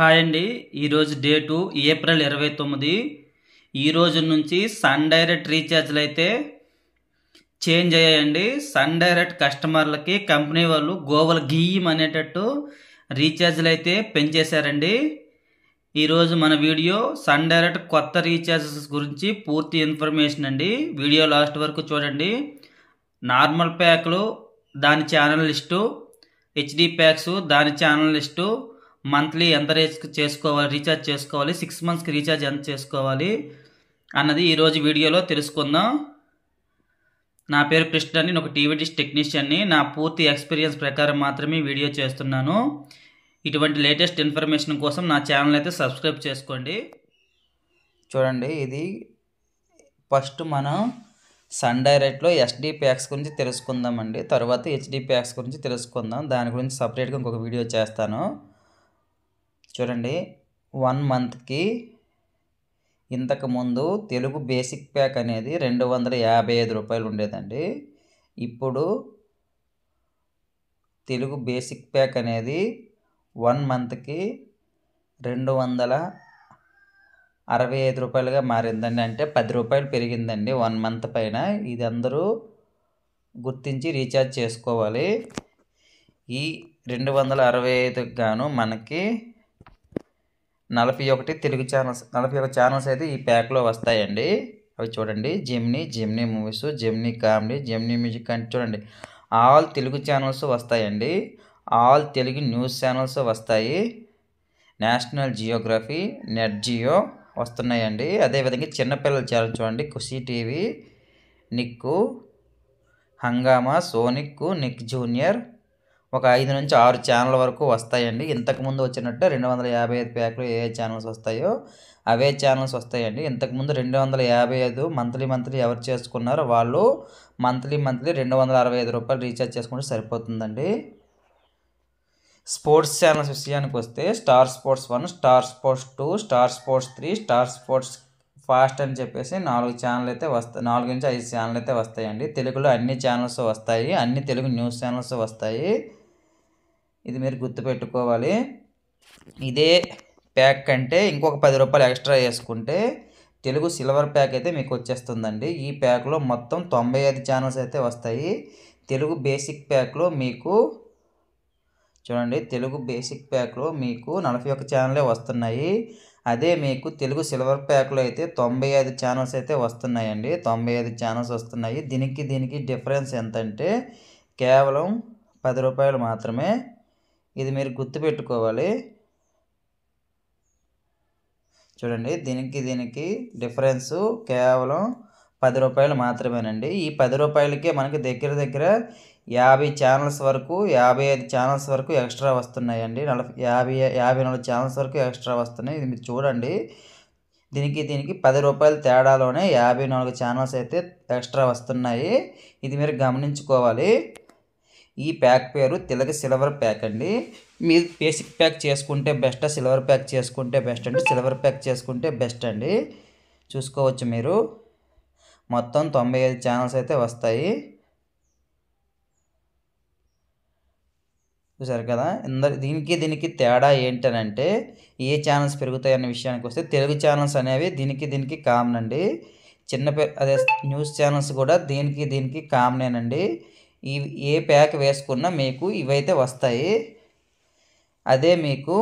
Hi అండి. ఈరోజు date April 29. ఈ రోజు నుంచి సన్ డైరెక్ట్ రీఛార్జ్లు అయితే చేంజ్ అయ్యాయండి. సన్ డైరెక్ట్ కస్టమర్లకి కంపెనీ వాళ్ళు గోవల గీయం అనేటట్టు రీఛార్జ్లు అయితే పెంచేశారండి. ఈరోజు మన వీడియో సన్ డైరెక్ట్ కొత్త రీఛార్జెస్ గురించి పూర్తి ఇన్ఫర్మేషన్ అండి. వీడియో లాస్ట్ వరకు చూడండి. నార్మల్ ప్యాక్లు దాని ఛానల్ లిస్టు, హెచ్డి ప్యాక్స్ దాని ఛానల్ లిస్టు, మంత్లీ ఎంత రీఛార్జ్ చేసుకోవాలి, 6 మంత్స్కి రీఛార్జ్ ఎంత చేసుకోవాలి అన్నది ఈరోజు వీడియోలో తెలుసుకుందాం. నా పేరు కృష్ణ అండి. నేను ఒక టీవీ డిష్ టెక్నీషియన్ని. నా పూర్తి ఎక్స్పీరియన్స్ ప్రకారం మాత్రమే వీడియో చేస్తున్నాను. ఇటువంటి లేటెస్ట్ ఇన్ఫర్మేషన్ కోసం నా ఛానల్ అయితే సబ్స్క్రైబ్ చేసుకోండి. చూడండి, ఇది ఫస్ట్ మనం సన్ డైరెక్ట్లో ఎస్డి ప్యాక్స్ గురించి తెలుసుకుందామండి. తర్వాత హెచ్డి ప్యాక్స్ గురించి తెలుసుకుందాం. దాని గురించి సపరేట్గా ఇంకొక వీడియో చేస్తాను. చూడండి, 1 మంత్కి ఇంతకుముందు తెలుగు బేసిక్ ప్యాక్ అనేది 255 రూపాయలు ఉండేదండి. ఇప్పుడు తెలుగు బేసిక్ ప్యాక్ అనేది 1 మంత్కి 265 రూపాయలుగా మారిందండి. అంటే 10 రూపాయలు పెరిగిందండి 1 మంత్ పైన. ఇది అందరూ గుర్తించి రీఛార్జ్ చేసుకోవాలి. ఈ 265కి గాను మనకి 41 తెలుగు ఛానల్స్, 41 ఛానల్స్ అయితే ఈ ప్యాక్లో వస్తాయండి. అవి చూడండి, Gemini movies, Gemini comedy, Gemini music అంటే చూడండి, ఆల్ తెలుగు ఛానల్స్ వస్తాయండి. ఆల్ తెలుగు న్యూస్ ఛానల్స్ వస్తాయి. నేషనల్ జియోగ్రఫీ, నెట్ జియో వస్తున్నాయండి. అదేవిధంగా చిన్నపిల్లల ఛానల్ చూడండి, ఖుషీ టీవీ, నిక్కు, హంగామా, సోనిక్, నిక్ జూనియర్, ఒక 5 నుంచి 6 ఛానల్ వరకు వస్తాయండి. ఇంతకుముందు వచ్చినట్టు 255 ప్యాక్లో ఏ ఛానల్స్ వస్తాయో అవే ఛానల్స్ వస్తాయండి. ఇంతకుముందు 255 మంత్లీ ఎవరు చేసుకున్నారో వాళ్ళు మంత్లీ 265 రూపాయలు రీఛార్జ్ చేసుకుంటే సరిపోతుందండి. స్పోర్ట్స్ ఛానల్స్ విషయానికి వస్తే star sports 1, star sports 2, star sports 3, star sports fast అని చెప్పేసి 4 ఛానల్ అయితే వస్తాయి. 4 నుంచి 5 ఛానల్ అయితే వస్తాయండి. తెలుగులో అన్ని ఛానల్స్ వస్తాయి. అన్ని తెలుగు న్యూస్ ఛానల్స్ వస్తాయి. ఇది మీరు గుర్తుపెట్టుకోవాలి. ఇదే ప్యాక్ కంటే ఇంకొక 10 రూపాయలు ఎక్స్ట్రా వేసుకుంటే తెలుగు సిల్వర్ ప్యాక్ అయితే మీకు వచ్చేస్తుందండి. ఈ ప్యాక్లో మొత్తం 95 ఛానల్స్ అయితే వస్తాయి. తెలుగు బేసిక్ ప్యాక్లో మీకు చూడండి, తెలుగు బేసిక్ ప్యాక్లో మీకు 41 ఛానలే వస్తున్నాయి. అదే మీకు తెలుగు సిల్వర్ ప్యాక్లో అయితే 95 ఛానల్స్ అయితే వస్తున్నాయండి. 95 ఛానల్స్ వస్తున్నాయి. దీనికి డిఫరెన్స్ ఎంతంటే కేవలం 10 రూపాయలు మాత్రమే. ఇది మీరు గుర్తుపెట్టుకోవాలి. చూడండి, దీనికి డిఫరెన్స్ కేవలం 10 రూపాయలు మాత్రమేనండి. ఈ 10 రూపాయలకే మనకి దగ్గర 50 ఛానల్స్ వరకు, 55 ఛానల్స్ వరకు ఎక్స్ట్రా వస్తున్నాయండి. 54 ఛానల్స్ వరకు ఎక్స్ట్రా వస్తున్నాయి. ఇది మీరు చూడండి, దీనికి 10 రూపాయల తేడాలోనే 54 ఛానల్స్ అయితే ఎక్స్ట్రా వస్తున్నాయి. ఇది మీరు గమనించుకోవాలి. ఈ ప్యాక్ పేరు తెలుగు సిల్వర్ ప్యాక్ అండి. మీరు బేసిక్ ప్యాక్ చేసుకుంటే బెస్ట్, సిల్వర్ ప్యాక్ చేసుకుంటే బెస్ట్ అండి. సిల్వర్ ప్యాక్ చేసుకుంటే బెస్ట్ అండి. చూసుకోవచ్చు మీరు, మొత్తం 95 ఛానల్స్ అయితే వస్తాయి. చూసారు కదా. దీనికి తేడా ఏంటనంటే ఏ ఛానల్స్ పెరుగుతాయి అనే విషయానికి వస్తే తెలుగు ఛానల్స్ అనేవి దీనికి కామన్ అండి. అదే న్యూస్ ఛానల్స్ కూడా దీనికి కామనేనండి. ఏ ప్యాక్ వేసుకున్నా మీకు ఇవైతే వస్తాయి. అదే మీకు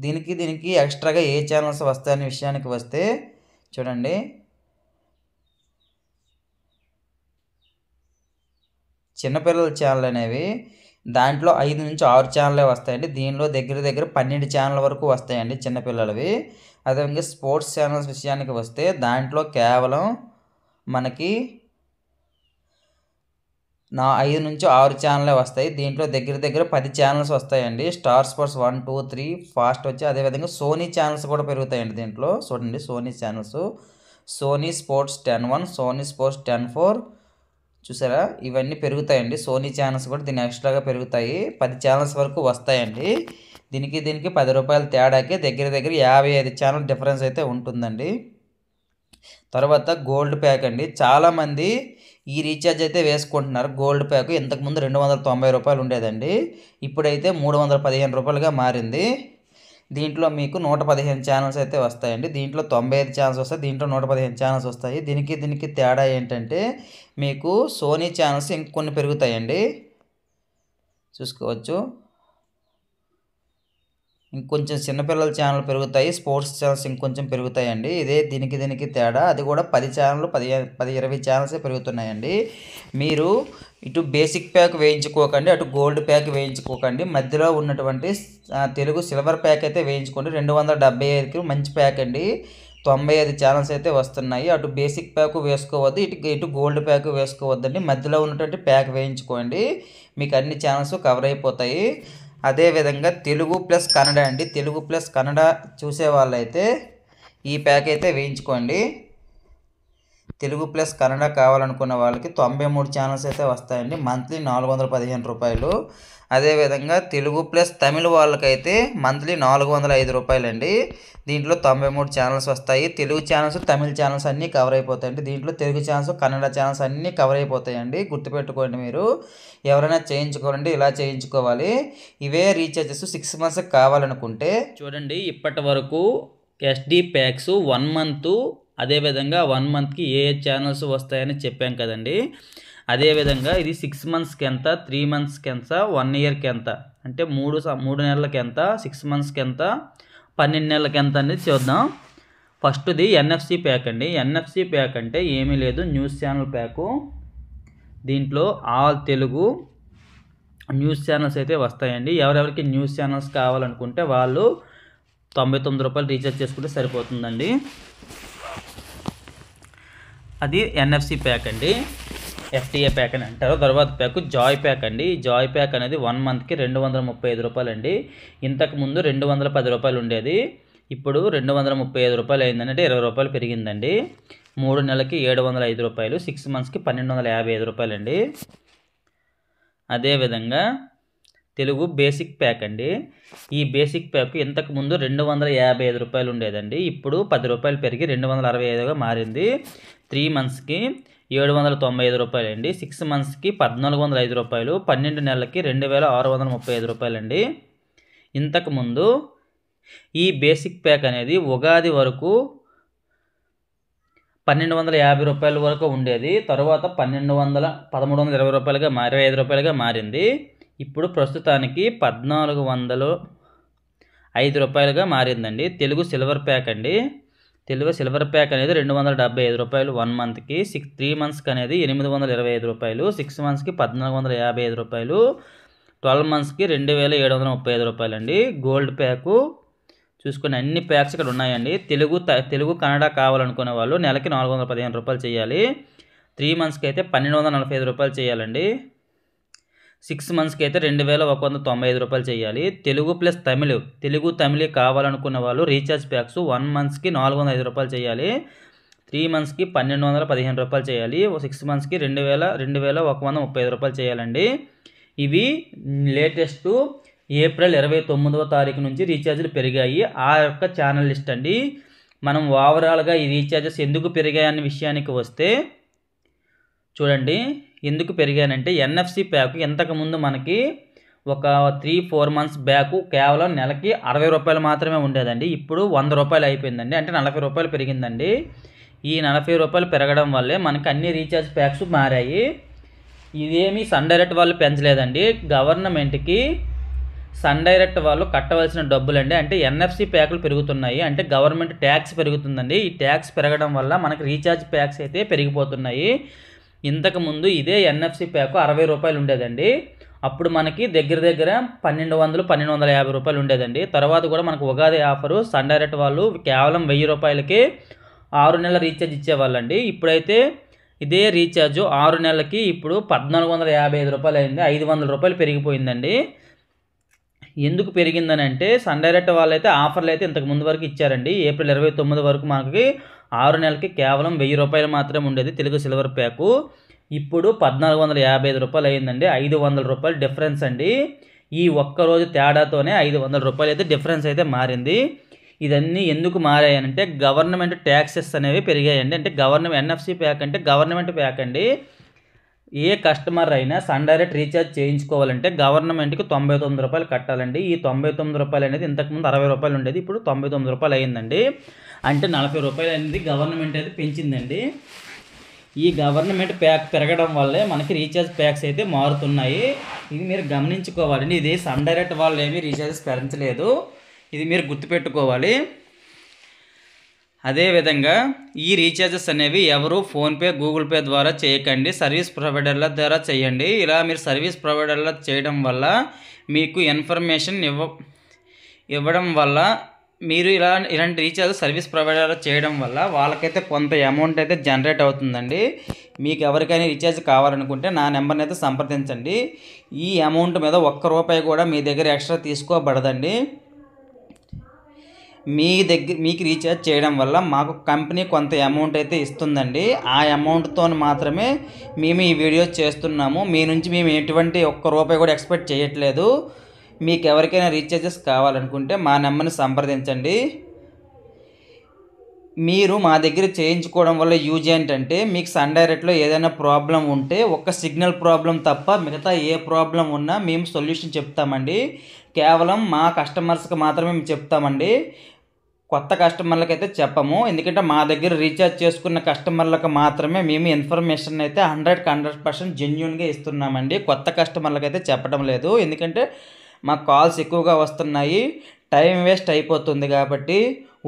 దీనికి ఎక్స్ట్రాగా ఏ ఛానల్స్ వస్తాయనే విషయానికి వస్తే చూడండి, చిన్నపిల్లల ఛానల్ అనేవి దాంట్లో 5 నుంచి 6 ఛానలే వస్తాయండి. దీనిలో దగ్గర 12 ఛానల్ వరకు వస్తాయండి చిన్నపిల్లలవి. అదేవిధంగా స్పోర్ట్స్ ఛానల్స్ విషయానికి వస్తే దాంట్లో కేవలం మనకి 5 నుంచి 6 ఛానలే వస్తాయి. దీంట్లో దగ్గర 10 ఛానల్స్ వస్తాయండి. స్టార్ స్పోర్ట్స్ 1, 2, 3 ఫాస్ట్ వచ్చి, అదేవిధంగా సోనీ ఛానల్స్ కూడా పెరుగుతాయండి. దీంట్లో చూడండి, Sony channels, Sony sports 10-1, Sony sports 10-4 చూసారా, ఇవన్నీ పెరుగుతాయండి. సోనీ ఛానల్స్ కూడా దీన్ని ఎక్స్ట్రాగా పెరుగుతాయి. 10 ఛానల్స్ వరకు వస్తాయండి. దీనికి 10 రూపాయల తేడాకి దగ్గర 55 ఛానల్ డిఫరెన్స్ అయితే ఉంటుందండి. తర్వాత గోల్డ్ ప్యాక్ అండి. చాలామంది ఈ రీఛార్జ్ అయితే వేసుకుంటున్నారు. గోల్డ్ ప్యాక్ ఇంతకుముందు 290 రూపాయలు ఉండేదండి. ఇప్పుడైతే 315 రూపాయలుగా మారింది. దీంట్లో మీకు 115 ఛానల్స్ అయితే వస్తాయండి. దీంట్లో 95 ఛానల్స్ వస్తాయి, దీంట్లో 115 ఛానల్స్ వస్తాయి. దీనికి తేడా ఏంటంటే మీకు సోనీ ఛానల్స్ ఇంకొన్ని పెరుగుతాయండి, చూసుకోవచ్చు. ఇంకొంచెం చిన్నపిల్లల ఛానల్ పెరుగుతాయి, స్పోర్ట్స్ ఛానల్స్ ఇంకొంచెం పెరుగుతాయండి. ఇదే దీనికి తేడా. అది కూడా 10 ఛానళ్ళు 10-20 ఛానల్సే పెరుగుతున్నాయండి. మీరు ఇటు బేసిక్ ప్యాక్ వేయించుకోకండి, అటు గోల్డ్ ప్యాక్ వేయించుకోకండి. మధ్యలో ఉన్నటువంటి తెలుగు సిల్వర్ ప్యాక్ అయితే వేయించుకోండి. 275కి మంచి ప్యాక్ అండి. 95 ఛానల్స్ అయితే వస్తున్నాయి. అటు బేసిక్ ప్యాక్ వేసుకోవద్దు, ఇటు గోల్డ్ ప్యాక్ వేసుకోవద్దండి. మధ్యలో ఉన్నటువంటి ప్యాక్ వేయించుకోండి, మీకు అన్ని ఛానల్స్ కవర్ అయిపోతాయి. అదేవిధంగా తెలుగు ప్లస్ కన్నడ అండి. తెలుగు ప్లస్ కన్నడ చూసే వాళ్ళైతే ఈ ప్యాక్ అయితే వేయించుకోండి. తెలుగు ప్లస్ కన్నడ కావాలనుకున్న వాళ్ళకి 93 ఛానల్స్ అయితే వస్తాయండి, మంత్లీ 415 రూపాయలు. అదేవిధంగా తెలుగు ప్లస్ తమిళ వాళ్ళకైతే మంత్లీ 405 రూపాయలండి. దీంట్లో 93 ఛానల్స్ వస్తాయి. తెలుగు ఛానల్స్ తమిళ ఛానల్స్ అన్నీ కవర్ అయిపోతాయండి. దీంట్లో తెలుగు ఛానల్స్ కన్నడ ఛానల్స్ అన్నీ కవర్ అయిపోతాయండి, గుర్తుపెట్టుకోండి. మీరు ఎవరైనా చేయించుకోవాలంటే ఇలా చేయించుకోవాలి. ఇవే రీఛార్జెస్ 6 మంత్స్ కావాలనుకుంటే చూడండి. ఇప్పటి వరకు SD ప్యాక్స్ 1 మంత్, అదేవిధంగా 1 మంత్కి ఏ ఛానల్స్ వస్తాయని చెప్పాం కదండి. అదేవిధంగా ఇది 6 మంత్స్కి ఎంత, 3 మంత్స్కి ఎంత, 1 ఇయర్కి ఎంత, అంటే 3 నెలలకి ఎంత, 6 మంత్స్కి ఎంత, 12 నెలలకి ఎంత అనేది చూద్దాం. ఫస్ట్ది NFC ప్యాక్ అండి. NFC ప్యాక్ అంటే ఏమీ లేదు, న్యూస్ ఛానల్ ప్యాకు. దీంట్లో ఆల్ తెలుగు న్యూస్ ఛానల్స్ అయితే వస్తాయండి. ఎవరెవరికి న్యూస్ ఛానల్స్ కావాలనుకుంటే వాళ్ళు 99 రూపాయలు రీఛార్జ్ చేసుకుంటే సరిపోతుందండి. అది NFC ప్యాక్ అండి, FTA ప్యాక్ అని అంటారు. తర్వాత ప్యాక్ జాయ్ ప్యాక్ అండి. జాయ్ ప్యాక్ అనేది 1 మంత్కి 235 రూపాయలు అండి. ఇంతకుముందు 210 రూపాయలు ఉండేది, ఇప్పుడు 235 రూపాయలు అయిందండి, అంటే 20 రూపాయలు పెరిగిందండి. 3 నెలలకి 705 రూపాయలు, 6 మంత్స్కి 1255 రూపాయలు అండి. అదేవిధంగా తెలుగు బేసిక్ ప్యాక్ అండి. ఈ బేసిక్ ప్యాక్ ఇంతకుముందు 255 రూపాయలు ఉండేదండి, ఇప్పుడు 10 రూపాయలు పెరిగి 265గా మారింది. 3 మంత్స్కి 795 రూపాయలు అండి, 6 మంత్స్కి 1405 రూపాయలు, 12 నెలలకి 2635 రూపాయలు అండి. ఇంతకుముందు ఈ బేసిక్ ప్యాక్ అనేది ఉగాది వరకు 1250 రూపాయల వరకు ఉండేది. తర్వాత 1320 రూపాయలుగా 25 రూపాయలుగా మారింది. ఇప్పుడు ప్రస్తుతానికి 1405 రూపాయలుగా మారిందండి. తెలుగు సిల్వర్ ప్యాక్ అండి. తెలుగు సిల్వర్ ప్యాక్ అనేది 275 రూపాయలు 1 మంత్కి, 3 మంత్స్కి అనేది 825 రూపాయలు, 6 మంత్స్కి 1455 రూపాయలు, 12 మంత్స్కి 2735 రూపాయలు అండి. గోల్డ్ ప్యాకు చూసుకుని అన్ని ప్యాక్స్ ఇక్కడ ఉన్నాయండి. తెలుగు కన్నడ కావాలనుకునే వాళ్ళు నెలకి 415 రూపాయలు చేయాలి. 3 మంత్స్కి అయితే 1245 రూపాయలు చేయాలండి. 6 మంత్స్కి అయితే 2195 రూపాయలు చేయాలి. తెలుగు ప్లస్ తెలుగు తమిళ కావాలనుకున్న వాళ్ళు రీఛార్జ్ ప్యాక్స్ 1 మంత్స్కి 405 రూపాయలు చేయాలి. 3 మంత్స్కి 1215 రూపాయలు చేయాలి. 6 మంత్స్కి 2135 రూపాయలు చేయాలండి. ఇవి లేటెస్ట్ ఏప్రిల్ 29వ తారీఖు నుంచి రీఛార్జ్లు పెరిగాయి. ఆ యొక్క ఛానల్ లిస్ట్ అండి. మనం ఓవరాల్గా ఈ రీఛార్జెస్ ఎందుకు పెరిగాయన్న విషయానికి వస్తే చూడండి, ఎందుకు పెరిగానంటే NFC ప్యాక్ ఇంతకుముందు మనకి ఒక 3-4 మంత్స్ బ్యాక్ కేవలం నెలకి 60 రూపాయలు మాత్రమే ఉండేదండి. ఇప్పుడు 100 రూపాయలు అయిపోయిందండి, అంటే 40 రూపాయలు పెరిగిందండి. ఈ 40 రూపాయలు పెరగడం వల్లే మనకి అన్ని రీఛార్జ్ ప్యాక్స్ మారాయి. ఇదేమి సన్ డైరెక్ట్ వాళ్ళు పెంచలేదండి. గవర్నమెంట్కి సన్ డైరెక్ట్ వాళ్ళు కట్టవలసిన డబ్బులండి, అంటే NFC ప్యాకులు పెరుగుతున్నాయి, అంటే గవర్నమెంట్ ట్యాక్స్ పెరుగుతుందండి. ఈ ట్యాక్స్ పెరగడం వల్ల మనకి రీఛార్జ్ ప్యాక్స్ అయితే పెరిగిపోతున్నాయి. ఇంతకుముందు ఇదే NFC ప్యాకు 60 రూపాయలు ఉండేదండి. అప్పుడు మనకి దగ్గర 1250 రూపాయలు ఉండేదండి. తర్వాత కూడా మనకు ఉగాది ఆఫరు సన్ డైరెక్ట్ వాళ్ళు కేవలం 1000 రూపాయలకి 6 నెలల రీఛార్జ్ ఇచ్చేవాళ్ళండి. ఇప్పుడైతే ఇదే రీఛార్జ్ 6 నెలలకి ఇప్పుడు 1455 రూపాయలు అయింది, 500 రూపాయలు పెరిగిపోయిందండి. ఎందుకు పెరిగిందని అంటే సన్ డైరెక్ట్ వాళ్ళైతే ఆఫర్లు అయితే ఇంతకు ముందు వరకు ఇచ్చారండి. ఏప్రిల్ 29 వరకు మనకి 6 నెలలకి కేవలం 1000 రూపాయలు మాత్రమే ఉండేది తెలుగు సిల్వర్ ప్యాకు. ఇప్పుడు 1455 రూపాయలు అయిందండి, 500 రూపాయలు డిఫరెన్స్ అండి. ఈ ఒక్కరోజు తేడాతోనే 500 రూపాయలు అయితే డిఫరెన్స్ అయితే మారింది. ఇదన్నీ ఎందుకు మారాయనంటే గవర్నమెంట్ ట్యాక్సెస్ అనేవి పెరిగాయండి. అంటే NFC ప్యాక్ అంటే గవర్నమెంట్ ప్యాక్ అండి. ఏ కస్టమర్ అయినా సన్ డైరెక్ట్ రీఛార్జ్ చేయించుకోవాలంటే గవర్నమెంట్కి 99 రూపాయలు కట్టాలండి. ఈ 99 రూపాయలు అనేది ఇంతకుముందు 60 రూపాయలు ఉండేది, ఇప్పుడు 99 రూపాయలు అయ్యిందండి. అంటే 40 రూపాయలు అనేది గవర్నమెంట్ అయితే పెంచిందండి. ఈ గవర్నమెంట్ ప్యాక్ పెరగడం వల్లే మనకి రీఛార్జ్ ప్యాక్స్ అయితే మారుతున్నాయి. ఇది మీరు గమనించుకోవాలండి. ఇది సన్ డైరెక్ట్ వాళ్ళు ఏమీ రీఛార్జెస్ పెంచలేదు, ఇది మీరు గుర్తుపెట్టుకోవాలి. అదేవిధంగా ఈ రీఛార్జెస్ అనేవి ఎవరు ఫోన్పే, గూగుల్ పే ద్వారా చేయకండి, సర్వీస్ ప్రొవైడర్ల ద్వారా చేయండి. ఇలా మీరు సర్వీస్ ప్రొవైడర్ల చేయడం వల్ల మీకు ఇన్ఫర్మేషన్ ఇవ్వడం వల్ల మీరు ఇలాంటి రీఛార్జ్ సర్వీస్ ప్రొవైడర్ చేయడం వల్ల వాళ్ళకైతే కొంత అమౌంట్ అయితే జనరేట్ అవుతుందండి. మీకు ఎవరికైనా రీఛార్జ్ కావాలనుకుంటే నా నెంబర్ని అయితే సంప్రదించండి. ఈ అమౌంట్ మీద ₹1 కూడా మీ దగ్గర ఎక్స్ట్రా తీసుకోబడదండి. మీకు రీఛార్జ్ చేయడం వల్ల మాకు కంపెనీ కొంత అమౌంట్ అయితే ఇస్తుందండి. ఆ అమౌంట్తో మాత్రమే మేము ఈ వీడియో చేస్తున్నాము. మీ నుంచి మేము ఎటువంటి ₹1 కూడా ఎక్స్పెక్ట్ చేయట్లేదు. మీకు ఎవరికైనా రీఛార్జెస్ కావాలనుకుంటే మా నెంబర్ని సంప్రదించండి. మీరు మా దగ్గర చేయించుకోవడం వల్ల యూజ్ ఏంటంటే మీకు సన్ డైరెక్ట్లో ఏదైనా ప్రాబ్లం ఉంటే ఒక్క సిగ్నల్ ప్రాబ్లం తప్ప మిగతా ఏ ప్రాబ్లం ఉన్నా మేము సొల్యూషన్ చెప్తామండి. కేవలం మా కస్టమర్స్కి మాత్రమే మేము చెప్తామండి, కొత్త కస్టమర్లకు అయితే చెప్పము. ఎందుకంటే మా దగ్గర రీఛార్జ్ చేసుకున్న కస్టమర్లకు మాత్రమే మేము ఇన్ఫర్మేషన్ అయితే 100% జెన్యూన్గా ఇస్తున్నామండి. కొత్త కస్టమర్లకు అయితే చెప్పడం లేదు, ఎందుకంటే మాకు కాల్స్ ఎక్కువగా వస్తున్నాయి, టైం వేస్ట్ అయిపోతుంది. కాబట్టి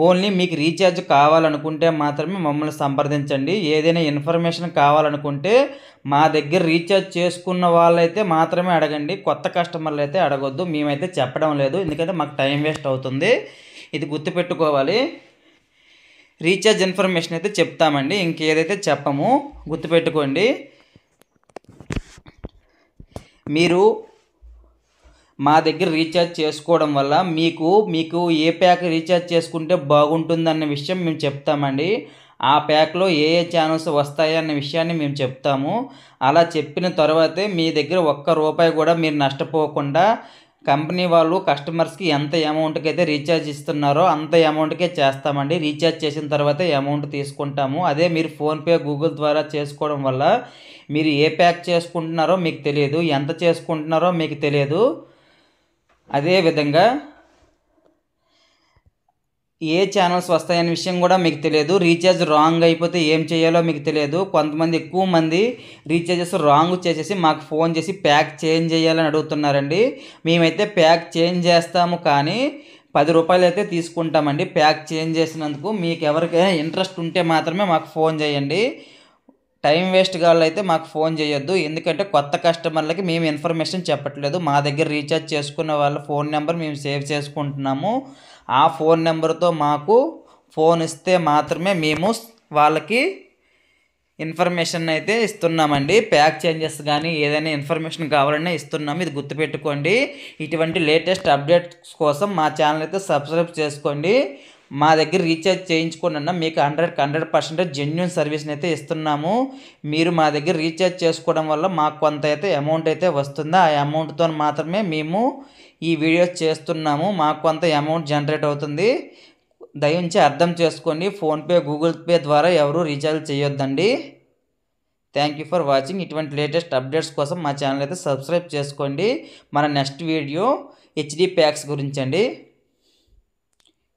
ఓన్లీ మీకు రీఛార్జ్ కావాలనుకుంటే మాత్రమే మమ్మల్ని సంప్రదించండి. ఏదైనా ఇన్ఫర్మేషన్ కావాలనుకుంటే మా దగ్గర రీఛార్జ్ చేసుకున్న వాళ్ళైతే మాత్రమే అడగండి, కొత్త కస్టమర్లు అయితే అడగొద్దు. మేమైతే చెప్పడం లేదు, ఎందుకంటే మాకు టైం వేస్ట్ అవుతుంది. ఇది గుర్తుపెట్టుకోవాలి. రీఛార్జ్ ఇన్ఫర్మేషన్ అయితే చెప్తామండి, ఇంకేదైతే చెప్పము, గుర్తుపెట్టుకోండి. మీరు మా దగ్గర రీఛార్జ్ చేసుకోవడం వల్ల మీకు ఏ ప్యాక్ రీఛార్జ్ చేసుకుంటే బాగుంటుందన్న విషయం మేము చెప్తామండి. ఆ ప్యాక్లో ఏ ఛానల్స్ వస్తాయి అన్న విషయాన్ని మేము చెప్తాము. అలా చెప్పిన తర్వాతే మీ దగ్గర ₹1 కూడా మీరు నష్టపోకుండా కంపెనీ వాళ్ళు కస్టమర్స్కి ఎంత అమౌంట్కి అయితే రీఛార్జ్ ఇస్తున్నారో అంత అమౌంట్కే చేస్తామండి. రీఛార్జ్ చేసిన తర్వాతే అమౌంట్ తీసుకుంటాము. అదే మీరు ఫోన్పే, గూగుల్ ద్వారా చేసుకోవడం వల్ల మీరు ఏ ప్యాక్ చేసుకుంటున్నారో మీకు తెలియదు, ఎంత చేసుకుంటున్నారో మీకు తెలియదు. అదేవిధంగా ఏ ఛానల్స్ వస్తాయనే విషయం కూడా మీకు తెలియదు. రీఛార్జ్ రాంగ్ అయిపోతే ఏం చేయాలో మీకు తెలియదు. కొంతమంది ఎక్కువ మంది రీఛార్జెస్ రాంగ్ చేసేసి మాకు ఫోన్ చేసి ప్యాక్ చేంజ్ చేయాలని అడుగుతున్నారండి. మేమైతే ప్యాక్ చేంజ్ చేస్తాము, కానీ ₹10 అయితే తీసుకుంటామండి ప్యాక్ చేంజ్ చేసినందుకు. మీకు ఎవరికైనా ఇంట్రెస్ట్ ఉంటే మాత్రమే మాకు ఫోన్ చేయండి, టైం వేస్ట్ కాళ్ళు అయితే మాకు ఫోన్ చేయొద్దు. ఎందుకంటే కొత్త కస్టమర్లకి మేము ఇన్ఫర్మేషన్ చెప్పట్లేదు. మా దగ్గర రీఛార్జ్ చేసుకున్న వాళ్ళ ఫోన్ నెంబర్ మేము సేవ్ చేసుకుంటున్నాము. ఆ ఫోన్ నెంబర్తో మాకు ఫోన్ ఇస్తే మాత్రమే మేము వాళ్ళకి ఇన్ఫర్మేషన్ అయితే ఇస్తున్నామండి. ప్యాక్ చేంజెస్ కానీ ఏదైనా ఇన్ఫర్మేషన్ కావాలన్నా ఇస్తున్నాము, ఇది గుర్తుపెట్టుకోండి. ఇటువంటి లేటెస్ట్ అప్డేట్స్ కోసం మా ఛానల్ అయితే సబ్స్క్రైబ్ చేసుకోండి. మా దగ్గర రీఛార్జ్ చేయించుకోనన్నా మీకు 100% జెన్యూన్ సర్వీస్ని అయితే ఇస్తున్నాము. మీరు మా దగ్గర రీఛార్జ్ చేసుకోవడం వల్ల మాకు కొంత అయితే అమౌంట్ అయితే వస్తుంది. ఆ అమౌంట్తో మాత్రమే మేము ఈ వీడియోస్ చేస్తున్నాము, మాకు కొంత అమౌంట్ జనరేట్ అవుతుంది. దయించి అర్థం చేసుకోండి. ఫోన్పే, గూగుల్ పే ద్వారా ఎవరు రీఛార్జ్ చేయొద్దండి. Thank you for watching. ఇటువంటి లేటెస్ట్ అప్డేట్స్ కోసం మా ఛానల్ అయితే సబ్స్క్రైబ్ చేసుకోండి. మన నెక్స్ట్ వీడియో హెచ్డి ప్యాక్స్ గురించి అండి.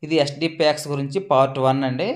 ఇది ఎస్డి ప్యాక్స్ గురించి పార్ట్ 1 అండి.